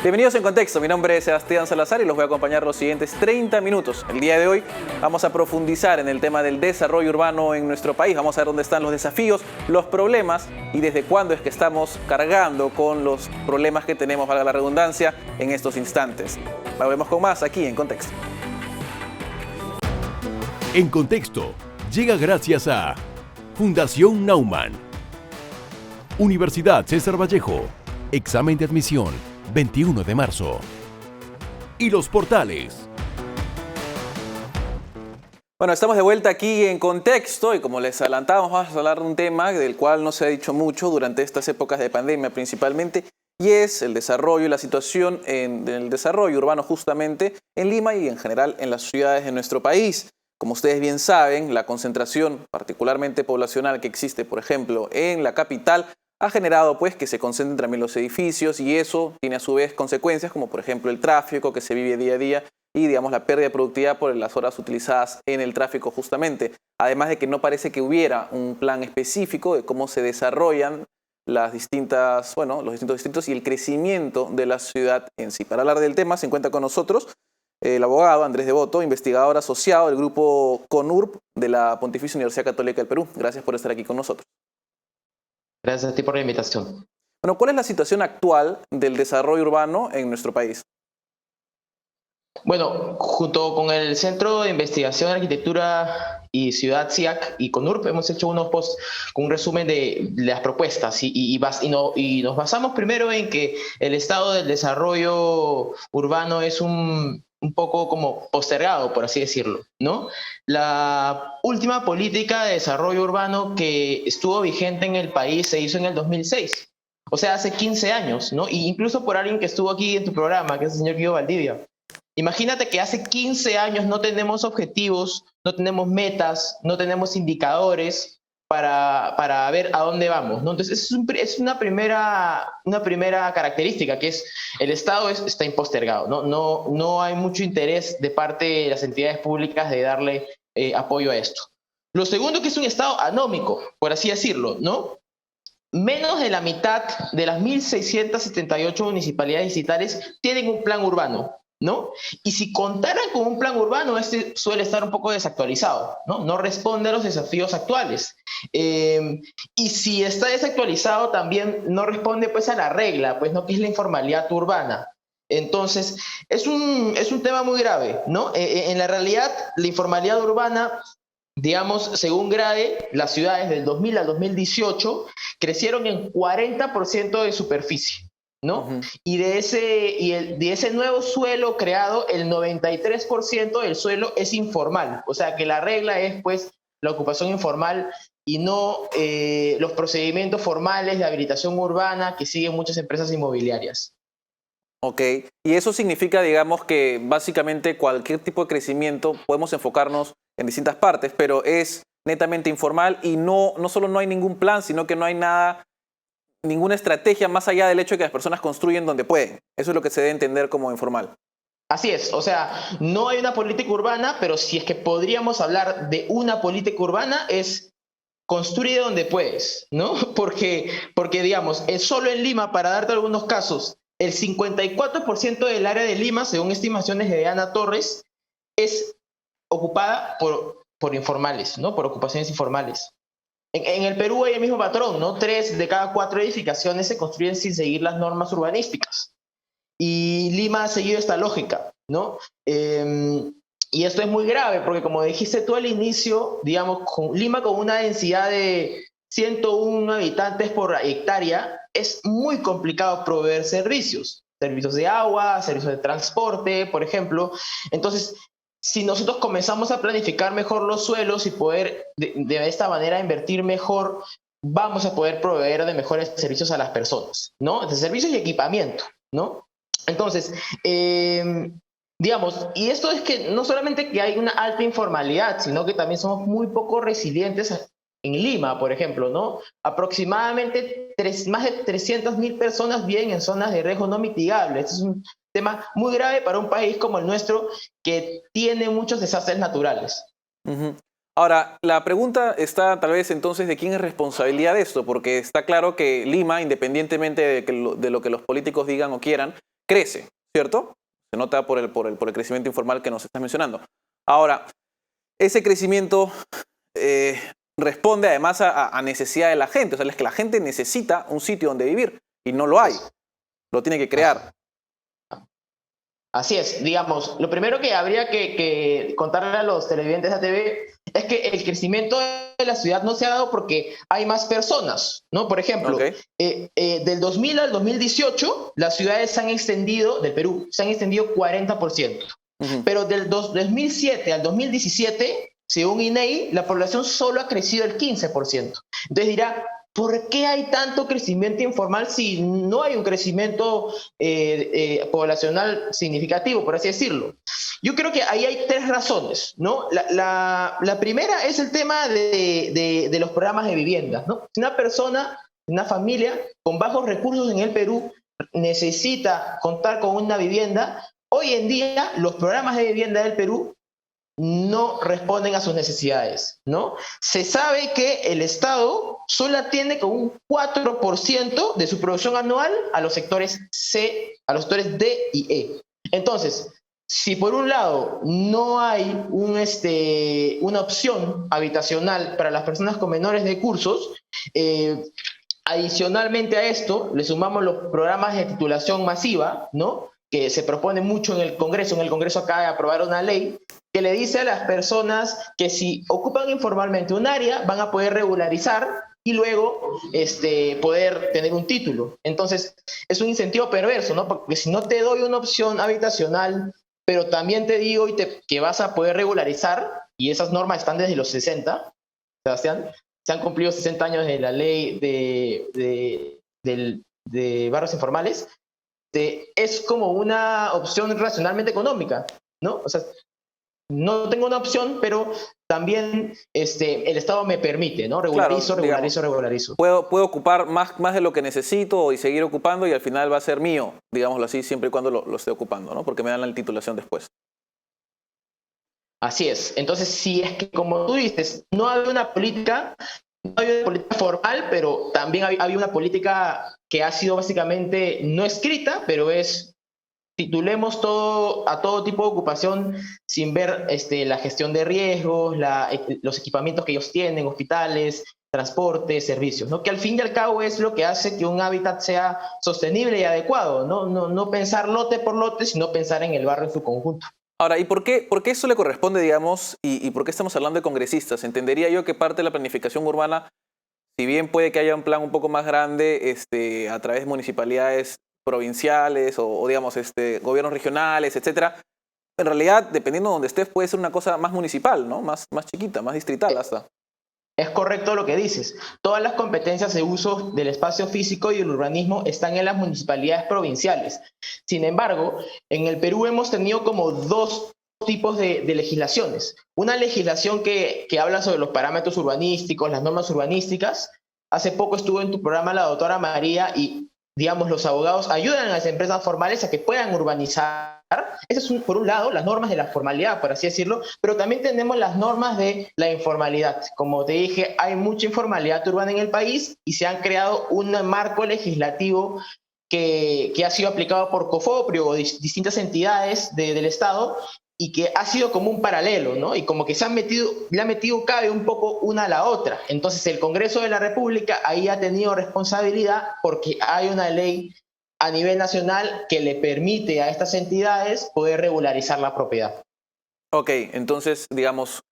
Bienvenidos en Contexto, mi nombre es Sebastián Salazar y los voy a acompañar los siguientes 30 minutos. El día de hoy vamos a profundizar en el tema del desarrollo urbano en nuestro país. Vamos a ver dónde están los desafíos, los problemas y desde cuándo es que estamos cargando con los problemas que tenemos, valga la redundancia, en estos instantes. Volvemos con más aquí en Contexto. En Contexto llega gracias a Fundación Naumann, Universidad César Vallejo, examen de admisión 21 de marzo. Y los portales. Bueno, estamos de vuelta aquí en Contexto y como les adelantábamos, vamos a hablar de un tema del cual no se ha dicho mucho durante estas épocas de pandemia principalmente, y es el desarrollo y la situación del desarrollo urbano justamente en Lima y en general en las ciudades de nuestro país. Como ustedes bien saben, la concentración particularmente poblacional que existe, por ejemplo, en la capital, ha generado pues que se concentren también los edificios y eso tiene a su vez consecuencias como por ejemplo el tráfico que se vive día a día y digamos la pérdida de productividad por las horas utilizadas en el tráfico justamente. Además de que no parece que hubiera un plan específico de cómo se desarrollan los distintos distritos y el crecimiento de la ciudad en sí. Para hablar del tema se encuentra con nosotros el abogado Andrés Devoto, investigador asociado del grupo CONURB de la Pontificia Universidad Católica del Perú. Gracias por estar aquí con nosotros. Gracias a ti por la invitación. Bueno, ¿cuál es la situación actual del desarrollo urbano en nuestro país? Bueno, junto con el Centro de Investigación de Arquitectura y Ciudad CIAC y CONURP hemos hecho unos posts con un resumen de las propuestas y nos basamos primero en que el estado del desarrollo urbano es un poco como postergado, por así decirlo, ¿no? La última política de desarrollo urbano que estuvo vigente en el país se hizo en el 2006, o sea, hace 15 años, ¿no? Y incluso por alguien que estuvo aquí en tu programa, que es el señor Guido Valdivia. Imagínate que hace 15 años no tenemos objetivos, no tenemos metas, no tenemos indicadores para ver a dónde vamos, ¿no? Entonces es una primera característica, que es el Estado está impostergado, ¿no? No hay mucho interés de parte de las entidades públicas de darle apoyo a esto. Lo segundo, que es un Estado anómico, por así decirlo, ¿no? Menos de la mitad de las 1.678 municipalidades distritales tienen un plan urbano, ¿no? Y si contaran con un plan urbano, este suele estar un poco desactualizado, ¿no? No responde a los desafíos actuales. Y si está desactualizado, también no responde pues a la regla, pues, ¿no? Que es la informalidad urbana. Entonces, es un tema muy grave, ¿no? En la realidad, la informalidad urbana, digamos, según GRADE, las ciudades del 2000 al 2018 crecieron en 40% de superficie, ¿no? Uh-huh. Y de ese nuevo suelo creado, el 93% del suelo es informal. O sea que la regla es pues la ocupación informal y no los procedimientos formales de habilitación urbana que siguen muchas empresas inmobiliarias. Ok, y eso significa, digamos, que básicamente cualquier tipo de crecimiento podemos enfocarnos en distintas partes, pero es netamente informal y no solo no hay ningún plan, sino que no hay ninguna estrategia más allá del hecho de que las personas construyen donde pueden. Eso es lo que se debe entender como informal. Así es, o sea, no hay una política urbana, pero si es que podríamos hablar de una política urbana, es construye donde puedes, ¿no? Porque digamos, es solo en Lima, para darte algunos casos, el 54% del área de Lima, según estimaciones de Ana Torres, es ocupada por informales, ¿no? Por ocupaciones informales. En el Perú hay el mismo patrón, ¿no? 3 de cada 4 edificaciones se construyen sin seguir las normas urbanísticas. Y Lima ha seguido esta lógica, ¿no? Y esto es muy grave porque, como dijiste tú al inicio, digamos, Lima con una densidad de 101 habitantes por hectárea, es muy complicado proveer servicios de agua, servicios de transporte, por ejemplo. Entonces, si nosotros comenzamos a planificar mejor los suelos y poder de esta manera invertir mejor, vamos a poder proveer de mejores servicios a las personas, ¿no? De servicios y equipamiento, ¿no? Entonces, digamos, y esto es que no solamente que hay una alta informalidad, sino que también somos muy poco resilientes en Lima, por ejemplo, ¿no? Aproximadamente más de 300.000 personas viven en zonas de riesgo no mitigable. Este es un tema muy grave para un país como el nuestro, que tiene muchos desastres naturales. Uh-huh. Ahora, la pregunta está tal vez entonces de quién es responsabilidad de esto, porque está claro que Lima, independientemente de lo que los políticos digan o quieran, crece, ¿cierto? Se nota por el crecimiento informal que nos estás mencionando. Ahora, ese crecimiento responde además a necesidad de la gente. O sea, es que la gente necesita un sitio donde vivir y no lo hay. Lo tiene que crear. Así es, digamos, lo primero que habría que contarle a los televidentes de ATV es que el crecimiento de la ciudad no se ha dado porque hay más personas, ¿no? Por ejemplo, del 2000 al 2018, las ciudades se han extendido, del Perú, se han extendido 40%. Pero del 2007 al 2017, según INEI, la población solo ha crecido el 15%. Entonces dirá, ¿por qué hay tanto crecimiento informal si no hay un crecimiento poblacional significativo, por así decirlo? Yo creo que ahí hay tres razones, ¿no? La primera es el tema de los programas de vivienda, ¿no? Si una persona, una familia con bajos recursos en el Perú necesita contar con una vivienda, hoy en día los programas de vivienda del Perú no responden a sus necesidades, ¿no? Se sabe que el Estado solo atiende con un 4% de su producción anual a los sectores C, a los sectores D y E. Entonces, si por un lado no hay una opción habitacional para las personas con menores recursos, adicionalmente a esto le sumamos los programas de titulación masiva, ¿no?, que se propone mucho en el Congreso. En el Congreso acaba de aprobar una ley que le dice a las personas que si ocupan informalmente un área van a poder regularizar y luego poder tener un título. Entonces es un incentivo perverso, ¿no? Porque si no te doy una opción habitacional, pero también te digo que vas a poder regularizar, y esas normas están desde los 60, Sebastián, se han cumplido 60 años de la ley de barrios informales, es como una opción racionalmente económica, ¿no? O sea, no tengo una opción, pero también el Estado me permite, ¿no? Regularizo. Puedo ocupar más de lo que necesito y seguir ocupando, y al final va a ser mío, digámoslo así, siempre y cuando lo esté ocupando, ¿no? Porque me dan la titulación después. Así es. Entonces, si es que, como tú dices, no hay una política formal, pero también había una política que ha sido básicamente no escrita, pero es titulemos a todo tipo de ocupación sin ver la gestión de riesgos, los equipamientos que ellos tienen, hospitales, transporte, servicios, ¿no? Que al fin y al cabo es lo que hace que un hábitat sea sostenible y adecuado, ¿no? No pensar lote por lote, sino pensar en el barrio en su conjunto. Ahora, ¿y por qué eso le corresponde, digamos, y por qué estamos hablando de congresistas? Entendería yo que parte de la planificación urbana, si bien puede que haya un plan un poco más grande a través de municipalidades provinciales o digamos, gobiernos regionales, etcétera, en realidad, dependiendo de donde estés, puede ser una cosa más municipal, ¿no? Más chiquita, más distrital hasta. Es correcto lo que dices. Todas las competencias de uso del espacio físico y el urbanismo están en las municipalidades provinciales. Sin embargo, en el Perú hemos tenido como dos tipos de legislaciones. Una legislación que habla sobre los parámetros urbanísticos, las normas urbanísticas. Hace poco estuvo en tu programa la doctora María y, digamos, los abogados ayudan a las empresas formales a que puedan urbanizar. Esas son, por un lado, las normas de la formalidad, por así decirlo, pero también tenemos las normas de la informalidad. Como te dije, hay mucha informalidad urbana en el país y se han creado un marco legislativo que ha sido aplicado por COFOPRI o distintas entidades del Estado y que ha sido como un paralelo, ¿no? Y como que le ha metido cabe un poco una a la otra. Entonces el Congreso de la República ahí ha tenido responsabilidad porque hay una ley a nivel nacional que le permite a estas entidades poder regularizar la propiedad. Ok, entonces, digamos,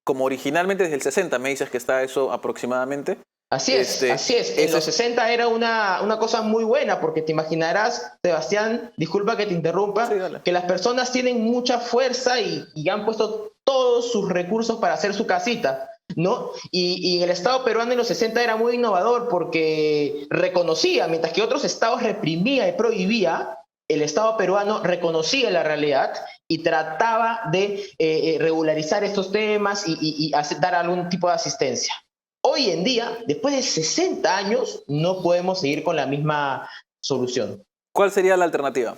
como originalmente desde el 60 me dices que está eso aproximadamente. Así es. En los 60 era una cosa muy buena, porque te imaginarás, Sebastián, disculpa que te interrumpa, sí, dale, que las personas tienen mucha fuerza y han puesto todos sus recursos para hacer su casita, ¿no? Y el Estado peruano en los 60 era muy innovador porque reconocía, mientras que otros estados reprimía y prohibía, el Estado peruano reconocía la realidad y trataba de regularizar estos temas y dar algún tipo de asistencia. Hoy en día, después de 60 años, no podemos seguir con la misma solución. ¿Cuál sería la alternativa?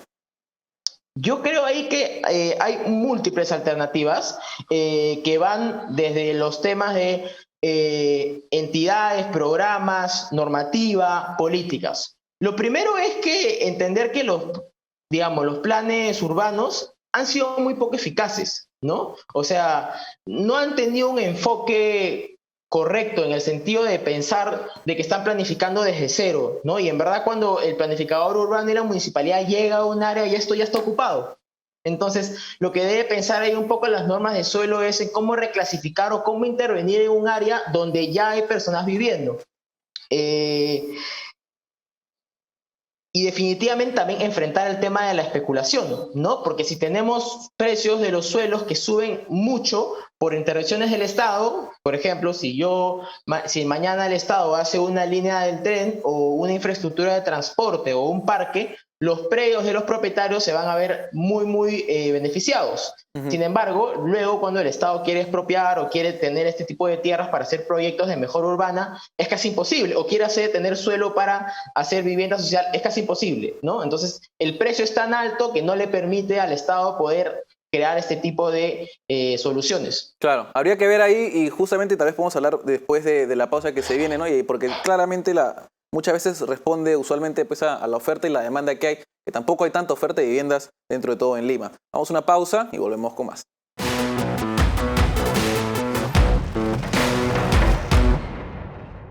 Yo creo ahí que hay múltiples alternativas que van desde los temas de entidades, programas, normativa, políticas. Lo primero es que entender que digamos, los planes urbanos han sido muy poco eficaces, ¿no? O sea, no han tenido un enfoque correcto en el sentido de pensar de que están planificando desde cero, ¿no? Y en verdad cuando el planificador urbano y la municipalidad llega a un área y esto ya está ocupado. Entonces, lo que debe pensar ahí un poco en las normas de suelo es en cómo reclasificar o cómo intervenir en un área donde ya hay personas viviendo. Y definitivamente también enfrentar el tema de la especulación, ¿no? Porque si tenemos precios de los suelos que suben mucho por intervenciones del Estado, por ejemplo, si mañana el Estado hace una línea del tren o una infraestructura de transporte o un parque, los predios de los propietarios se van a ver muy beneficiados. Sin embargo, luego cuando el Estado quiere expropiar o quiere tener este tipo de tierras para hacer proyectos de mejora urbana, es casi imposible. O quiere tener suelo para hacer vivienda social, es casi imposible, ¿no? Entonces, el precio es tan alto que no le permite al Estado poder crear este tipo de soluciones. Claro, habría que ver ahí y justamente tal vez podemos hablar después de la pausa que se viene, ¿no? Y porque claramente muchas veces responde usualmente pues, a la oferta y la demanda que hay, que tampoco hay tanta oferta de viviendas dentro de todo en Lima. Vamos a una pausa y volvemos con más.